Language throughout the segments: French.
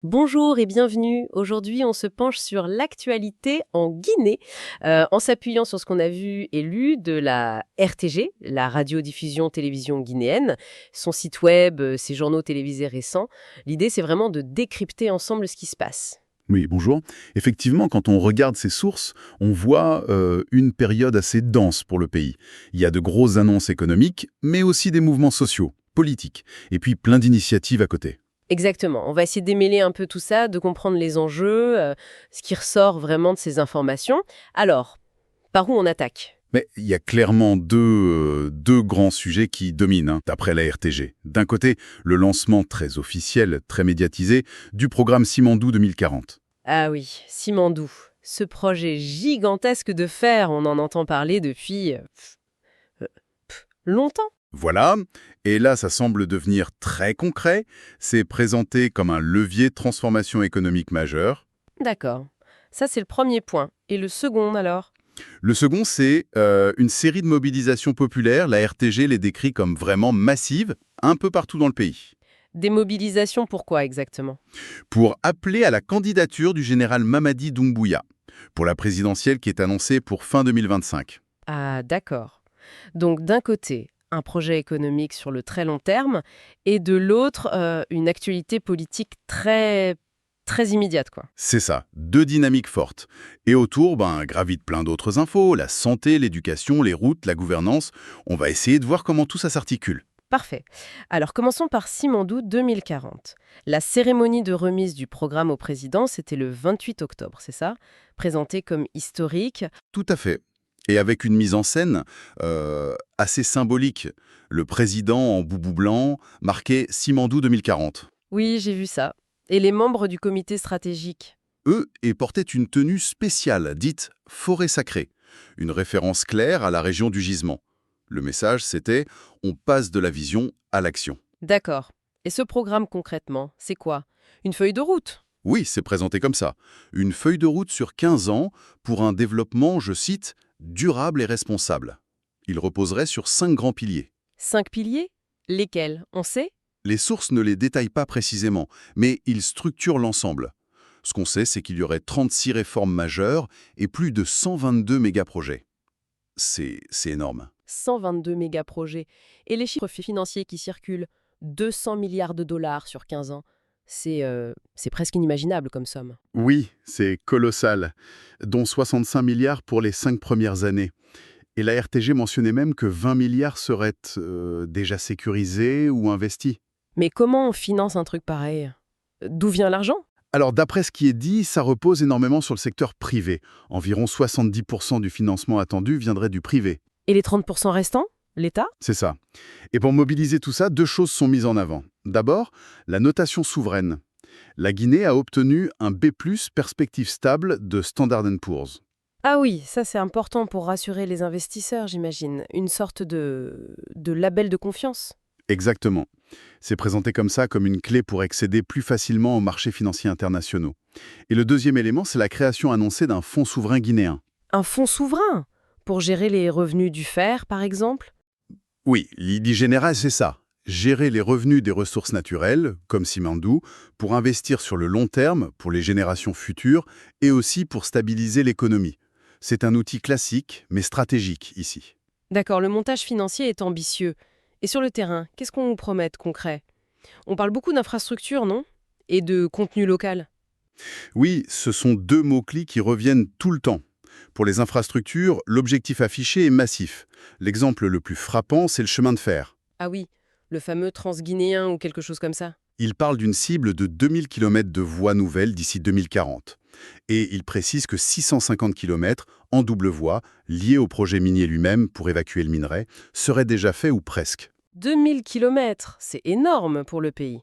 Bonjour et bienvenue. Aujourd'hui, on se penche sur l'actualité en Guinée, en s'appuyant sur ce qu'on a vu et lu de la RTG, la radiodiffusion télévision guinéenne, son site web, ses journaux télévisés récents. L'idée, c'est vraiment de décrypter ensemble ce qui se passe. Oui, bonjour. Effectivement, quand on regarde ces sources, on voit une période assez dense pour le pays. Il y a de grosses annonces économiques, mais aussi des mouvements sociaux, politiques, et puis plein d'initiatives à côté. Exactement. On va essayer de démêler un peu tout ça, de comprendre les enjeux, ce qui ressort vraiment de ces informations. Alors, par où on attaque? Mais il y a clairement deux grands sujets qui dominent, d'après la RTG. D'un côté, le lancement très officiel, très médiatisé, du programme Simandou 2040. Ah oui, Simandou. Ce projet gigantesque de fer, on en entend parler depuis euh, longtemps. Voilà, et là ça semble devenir très concret, c'est présenté comme un levier de transformation économique majeur. D'accord. Ça, c'est le premier point. Et le second, alors? Le second, c'est une série de mobilisations populaires, la RTG les décrit comme vraiment massives, un peu partout dans le pays, Des mobilisations, pourquoi exactement? pour appeler à la candidature du général Mamadi Doumbouya, pour la présidentielle qui est annoncée pour fin 2025. Ah, d'accord. Donc, d'un côté, un projet économique sur le très long terme, et de l'autre, une actualité politique très immédiate, quoi. C'est ça, deux dynamiques fortes. Et autour, gravitent plein d'autres infos, la santé, l'éducation, les routes, la gouvernance. On va essayer de voir comment tout ça s'articule. Parfait. Alors, commençons par Simandou 2040. La cérémonie de remise du programme au président, c'était le 28 octobre, c'est ça? Présenté comme historique. Tout à fait. Et avec une mise en scène assez symbolique. Le président en boubou blanc, marqué Simandou 2040. Oui, j'ai vu ça. Et les membres du comité stratégique? Eux, et portaient une tenue spéciale, dite forêt sacrée. Une référence claire à la région du gisement. Le message, c'était on passe de la vision à l'action. D'accord. Et ce programme concrètement, c'est quoi? Une feuille de route? Oui, c'est présenté comme ça. Une feuille de route sur 15 ans pour un développement, je cite, durable et responsable. Il reposerait sur 5 grands piliers. 5 piliers? Lesquels? On sait? Les sources ne les détaillent pas précisément, mais ils structurent l'ensemble. Ce qu'on sait, c'est qu'il y aurait 36 réformes majeures et plus de 122 méga-projets. C'est énorme. 122 méga-projets. Et les chiffres financiers qui circulent? 200 milliards de dollars sur 15 ans. C'est presque inimaginable comme somme. Oui, c'est colossal, dont 65 milliards pour les 5 premières années. Et la RTG mentionnait même que 20 milliards seraient déjà sécurisés ou investis. Mais comment on finance un truc pareil? D'où vient l'argent? Alors d'après ce qui est dit, ça repose énormément sur le secteur privé. Environ 70% du financement attendu viendrait du privé. Et les 30% restants? L'État? C'est ça. Et pour mobiliser tout ça, deux choses sont mises en avant. D'abord, la notation souveraine. La Guinée a obtenu un B+, perspective stable de Standard Poor's. Ah oui, ça c'est important pour rassurer les investisseurs, j'imagine. Une sorte de label de confiance. Exactement. C'est présenté comme ça, comme une clé pour accéder plus facilement aux marchés financiers internationaux. Et le deuxième élément, c'est la création annoncée d'un fonds souverain guinéen. Un fonds souverain? Pour gérer les revenus du fer, par exemple? Oui, l'idée générale, c'est ça. Gérer les revenus des ressources naturelles, comme Simandou, pour investir sur le long terme, pour les générations futures, et aussi pour stabiliser l'économie. C'est un outil classique, mais stratégique ici. D'accord, le montage financier est ambitieux. Et sur le terrain, qu'est-ce qu'on nous promet de concret? On parle beaucoup d'infrastructures, non? Et de contenu local. Oui, ce sont deux mots-clés qui reviennent tout le temps. Pour les infrastructures, l'objectif affiché est massif. L'exemple le plus frappant, c'est le chemin de fer. Ah oui, le fameux transguinéen ou quelque chose comme ça. Il parle d'une cible de 2000 km de voies nouvelles d'ici 2040. Et il précise que 650 km en double voie, liés au projet minier lui-même pour évacuer le minerai, seraient déjà faits ou presque. 2000 kilomètres, c'est énorme pour le pays.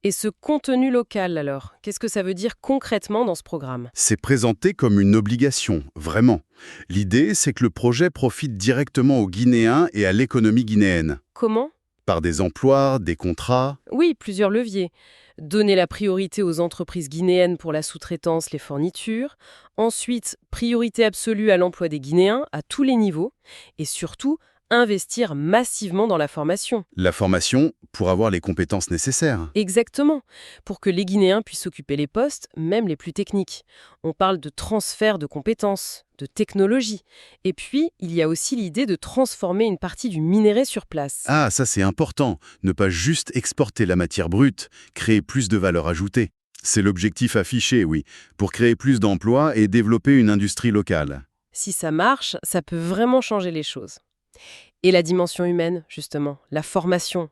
Et ce contenu local, alors, qu'est-ce que ça veut dire concrètement dans ce programme? C'est présenté comme une obligation, vraiment. L'idée, c'est que le projet profite directement aux Guinéens et à l'économie guinéenne. Comment? Par des emplois, des contrats. Oui, plusieurs leviers. Donner la priorité aux entreprises guinéennes pour la sous-traitance, les fournitures. Ensuite, priorité absolue à l'emploi des Guinéens à tous les niveaux. Et surtout, investir massivement dans la formation. La formation pour avoir les compétences nécessaires. Exactement, pour que les Guinéens puissent occuper les postes, même les plus techniques. On parle de transfert de compétences, de technologie. Et puis, il y a aussi l'idée de transformer une partie du minerai sur place. Ah, ça c'est important. Ne pas juste exporter la matière brute, créer plus de valeur ajoutée. C'est l'objectif affiché, oui, pour créer plus d'emplois et développer une industrie locale. Si ça marche, ça peut vraiment changer les choses. Et la dimension humaine, justement, la formation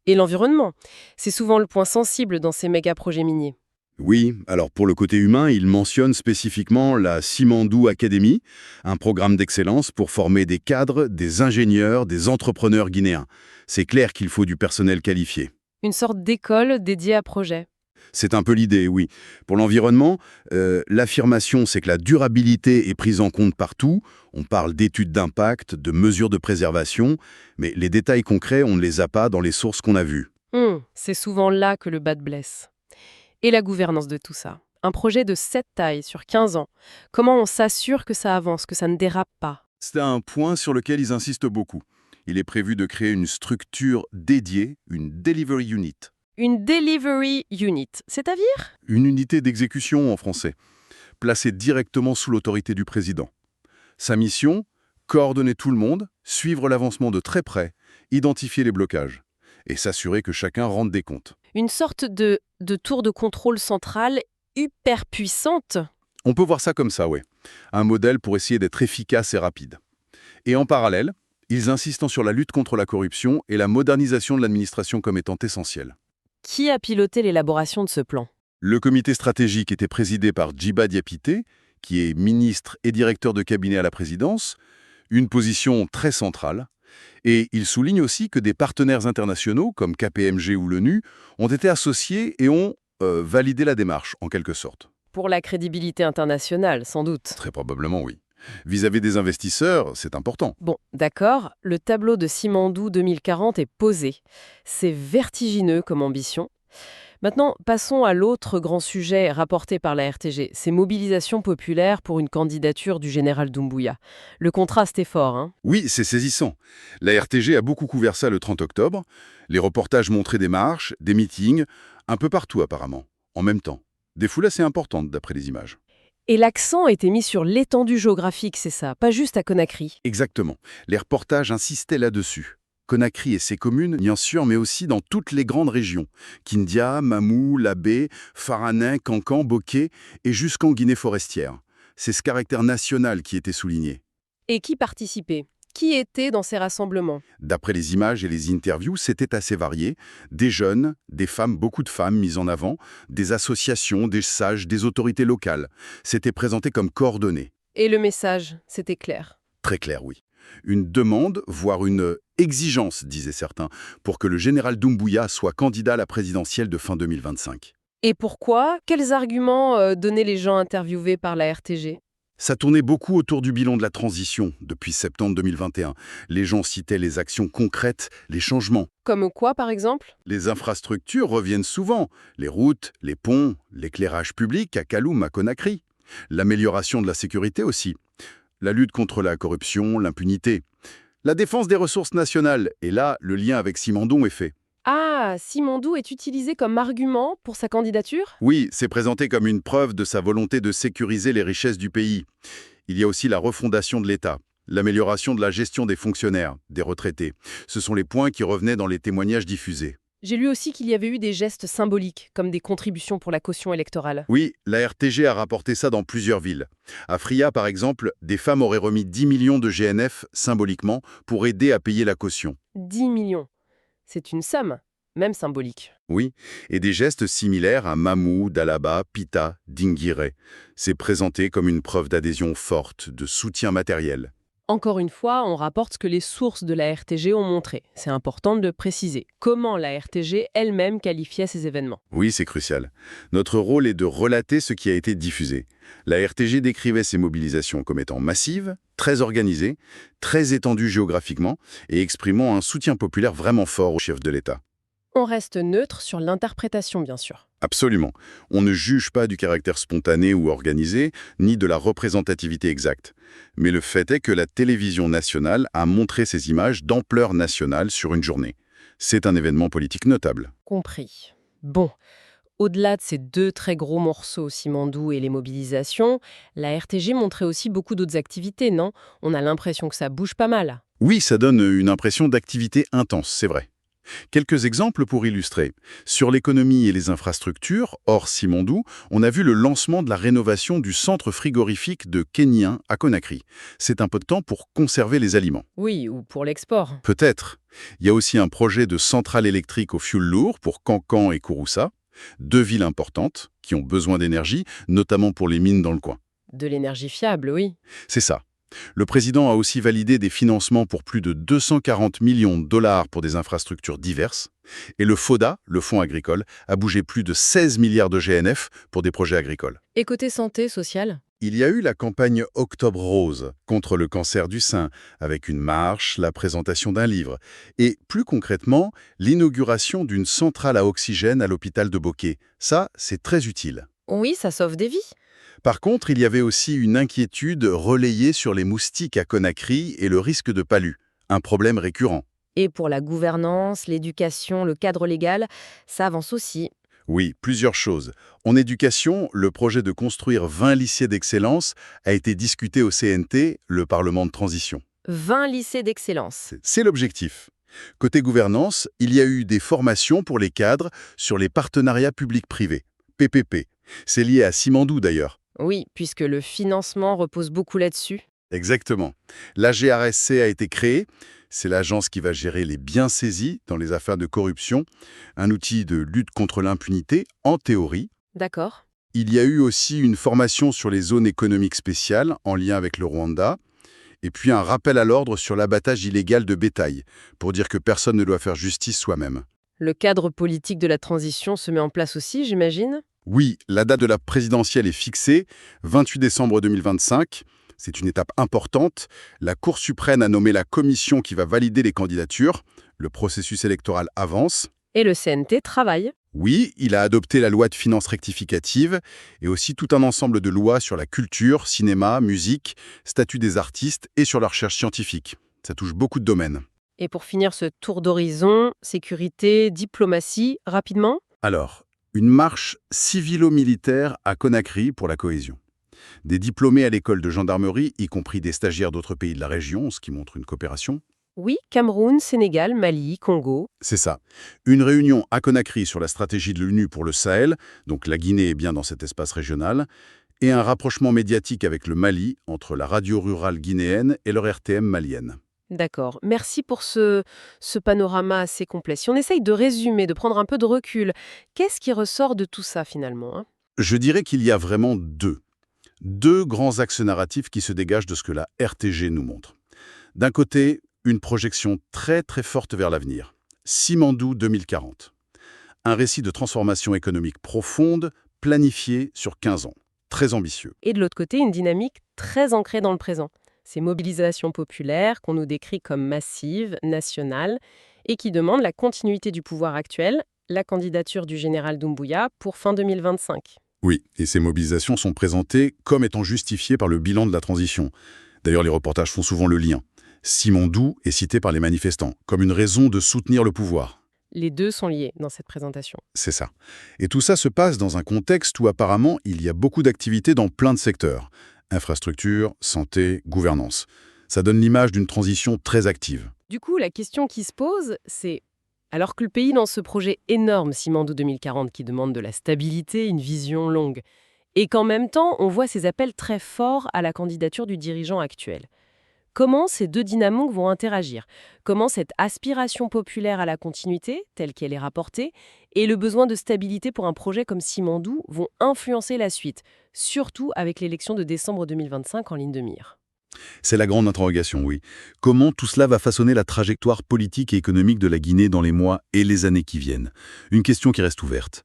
et l'environnement, c'est souvent le point sensible dans ces méga-projets miniers. Oui, alors pour le côté humain, il mentionne spécifiquement la Simandou Academy, un programme d'excellence pour former des cadres, des ingénieurs, des entrepreneurs guinéens. C'est clair qu'il faut du personnel qualifié. Une sorte d'école dédiée à projet. C'est un peu l'idée, oui. Pour l'environnement, l'affirmation, c'est que la durabilité est prise en compte partout. On parle d'études d'impact, de mesures de préservation, mais les détails concrets, on ne les a pas dans les sources qu'on a vues. C'est souvent là que le bas te blesse. Et la gouvernance de tout ça. Un projet de cette taille sur 15 ans. Comment on s'assure que ça avance, que ça ne dérape pas? C'est un point sur lequel ils insistent beaucoup. Il est prévu de créer une structure dédiée, une Delivery Unit. Une delivery unit, c'est-à-dire? Une unité d'exécution en français, placée directement sous l'autorité du président. Sa mission, coordonner tout le monde, suivre l'avancement de très près, identifier les blocages et s'assurer que chacun rende des comptes. Une sorte de tour de contrôle centrale hyper puissante. On peut voir ça comme ça, ouais. Un modèle pour essayer d'être efficace et rapide. Et en parallèle, ils insistent sur la lutte contre la corruption et la modernisation de l'administration comme étant essentielle. Qui a piloté l'élaboration de ce plan? Le comité stratégique était présidé par Djiba Diapité, qui est ministre et directeur de cabinet à la présidence, une position très centrale. Et il souligne aussi que des partenaires internationaux, comme KPMG ou l'ONU, ont été associés et ont validé la démarche, en quelque sorte. Pour la crédibilité internationale, sans doute. Très probablement, oui. Vis-à-vis des investisseurs, c'est important. Bon, d'accord, le tableau de Simandou 2040 est posé. C'est vertigineux comme ambition. Maintenant, passons à l'autre grand sujet rapporté par la RTG, ces mobilisations populaires pour une candidature du général Doumbouya. Le contraste est fort, hein? Oui, c'est saisissant. La RTG a beaucoup couvert ça le 30 octobre. Les reportages montraient des marches, des meetings, un peu partout apparemment, en même temps. Des foules assez importantes d'après les images. Et l'accent était mis sur l'étendue géographique, c'est ça, pas juste à Conakry. Exactement. Les reportages insistaient là-dessus. Conakry et ses communes, bien sûr, mais aussi dans toutes les grandes régions. Kindia, Mamou, Labé, Faranin, Cancan, Bokeh et jusqu'en Guinée forestière. C'est ce caractère national qui était souligné. Et qui participait? Qui était dans ces rassemblements? D'après les images et les interviews, c'était assez varié. Des jeunes, des femmes, beaucoup de femmes mises en avant, des associations, des sages, des autorités locales. C'était présenté comme coordonné. Et le message, c'était clair. Très clair, oui. Une demande, voire une exigence, disaient certains, pour que le général Doumbouya soit candidat à la présidentielle de fin 2025. Et pourquoi? Quels arguments donnaient les gens interviewés par la RTG? Ça tournait beaucoup autour du bilan de la transition depuis septembre 2021. Les gens citaient les actions concrètes, les changements. Comme quoi, par exemple? Les infrastructures reviennent souvent. Les routes, les ponts, l'éclairage public à Kaloum, à Conakry. L'amélioration de la sécurité aussi. La lutte contre la corruption, l'impunité. La défense des ressources nationales. Et là, le lien avec Simandou est fait. Ah, Simandou est utilisé comme argument pour sa candidature? Oui, c'est présenté comme une preuve de sa volonté de sécuriser les richesses du pays. Il y a aussi la refondation de l'État, l'amélioration de la gestion des fonctionnaires, des retraités. Ce sont les points qui revenaient dans les témoignages diffusés. J'ai lu aussi qu'il y avait eu des gestes symboliques, comme des contributions pour la caution électorale. Oui, la RTG a rapporté ça dans plusieurs villes. À Fria, par exemple, des femmes auraient remis 10 millions de GNF, symboliquement, pour aider à payer la caution. 10 millions. C'est une somme, même symbolique. Oui, et des gestes similaires à Mamou, Dalaba, Pita, Dinguiré. C'est présenté comme une preuve d'adhésion forte, de soutien matériel. Encore une fois, on rapporte ce que les sources de la RTG ont montré. C'est important de le préciser. Comment la RTG elle-même qualifiait ces événements? Oui, c'est crucial. Notre rôle est de relater ce qui a été diffusé. La RTG décrivait ces mobilisations comme étant massives, très organisées, très étendues géographiquement et exprimant un soutien populaire vraiment fort au chef de l'État. On reste neutre sur l'interprétation, bien sûr. Absolument. On ne juge pas du caractère spontané ou organisé, ni de la représentativité exacte. Mais le fait est que la télévision nationale a montré ces images d'ampleur nationale sur une journée. C'est un événement politique notable. Compris. Bon, au-delà de ces deux très gros morceaux, Simandou et les mobilisations, la RTG montrait aussi beaucoup d'autres activités, non? On a l'impression que ça bouge pas mal. Oui, ça donne une impression d'activité intense, c'est vrai. Quelques exemples pour illustrer. Sur l'économie et les infrastructures, hors Simandou, on a vu le lancement de la rénovation du centre frigorifique de Kénien à Conakry. C'est un peu de temps pour conserver les aliments. Oui, ou pour l'export. Peut-être. Il y a aussi un projet de centrale électrique au fioul lourd pour Cancan et Kouroussa, deux villes importantes qui ont besoin d'énergie, notamment pour les mines dans le coin. De l'énergie fiable, oui. C'est ça. Le président a aussi validé des financements pour plus de 240 millions de dollars pour des infrastructures diverses. Et le FODA, le Fonds agricole, a bougé plus de 16 milliards de GNF pour des projets agricoles. Et côté santé, sociale? Il y a eu la campagne Octobre Rose contre le cancer du sein, avec une marche, la présentation d'un livre. Et plus concrètement, l'inauguration d'une centrale à oxygène à l'hôpital de Bokeh. Ça, c'est très utile. Oui, ça sauve des vies. Par contre, il y avait aussi une inquiétude relayée sur les moustiques à Conakry et le risque de palu, un problème récurrent. Et pour la gouvernance, l'éducation, le cadre légal, ça avance aussi. Oui, plusieurs choses. En éducation, le projet de construire 20 lycées d'excellence a été discuté au CNT, le Parlement de transition. 20 lycées d'excellence. C'est l'objectif. Côté gouvernance, il y a eu des formations pour les cadres sur les partenariats publics-privés, PPP. C'est lié à Simandou d'ailleurs. Oui, puisque le financement repose beaucoup là-dessus. Exactement. La GRSC a été créée. C'est l'agence qui va gérer les biens saisis dans les affaires de corruption, un outil de lutte contre l'impunité, en théorie. D'accord. Il y a eu aussi une formation sur les zones économiques spéciales, en lien avec le Rwanda, et puis un rappel à l'ordre sur l'abattage illégal de bétail, pour dire que personne ne doit faire justice soi-même. Le cadre politique de la transition se met en place aussi, j'imagine? Oui, la date de la présidentielle est fixée, 28 décembre 2025. C'est une étape importante. La Cour suprême a nommé la commission qui va valider les candidatures. Le processus électoral avance. Et le CNT travaille. Oui, il a adopté la loi de finances rectificative et aussi tout un ensemble de lois sur la culture, cinéma, musique, statut des artistes et sur la recherche scientifique. Ça touche beaucoup de domaines. Et pour finir ce tour d'horizon, sécurité, diplomatie, rapidement? Alors, une marche civilo-militaire à Conakry pour la cohésion. Des diplômés à l'école de gendarmerie, y compris des stagiaires d'autres pays de la région, ce qui montre une coopération. Oui, Cameroun, Sénégal, Mali, Congo. C'est ça. Une réunion à Conakry sur la stratégie de l'ONU pour le Sahel, donc la Guinée est bien dans cet espace régional, et un rapprochement médiatique avec le Mali, entre la radio rurale guinéenne et leur RTM malienne. D'accord. Merci pour ce panorama assez complet. Si on essaye de résumer, de prendre un peu de recul, qu'est-ce qui ressort de tout ça finalement, hein? Je dirais qu'il y a vraiment deux grands axes narratifs qui se dégagent de ce que la RTG nous montre. D'un côté, une projection très très forte vers l'avenir. Simandou 2040. Un récit de transformation économique profonde, planifié sur 15 ans. Très ambitieux. Et de l'autre côté, une dynamique très ancrée dans le présent. Ces mobilisations populaires qu'on nous décrit comme massives, nationales, et qui demandent la continuité du pouvoir actuel, la candidature du général Doumbouya pour fin 2025. Oui, et ces mobilisations sont présentées comme étant justifiées par le bilan de la transition. D'ailleurs, les reportages font souvent le lien. Simandou est cité par les manifestants comme une raison de soutenir le pouvoir. Les deux sont liés dans cette présentation. C'est ça. Et tout ça se passe dans un contexte où apparemment il y a beaucoup d'activités dans plein de secteurs. Infrastructure, santé, gouvernance. Ça donne l'image d'une transition très active. Du coup, la question qui se pose, c'est alors que le pays lance ce projet énorme Simandou 2040 qui demande de la stabilité, une vision longue, et qu'en même temps, on voit ces appels très forts à la candidature du dirigeant actuel. Comment ces deux dynamiques vont interagir? Comment cette aspiration populaire à la continuité, telle qu'elle est rapportée, et le besoin de stabilité pour un projet comme Simandou vont influencer la suite, surtout avec l'élection de décembre 2025 en ligne de mire? C'est la grande interrogation, oui. Comment tout cela va façonner la trajectoire politique et économique de la Guinée dans les mois et les années qui viennent? Une question qui reste ouverte.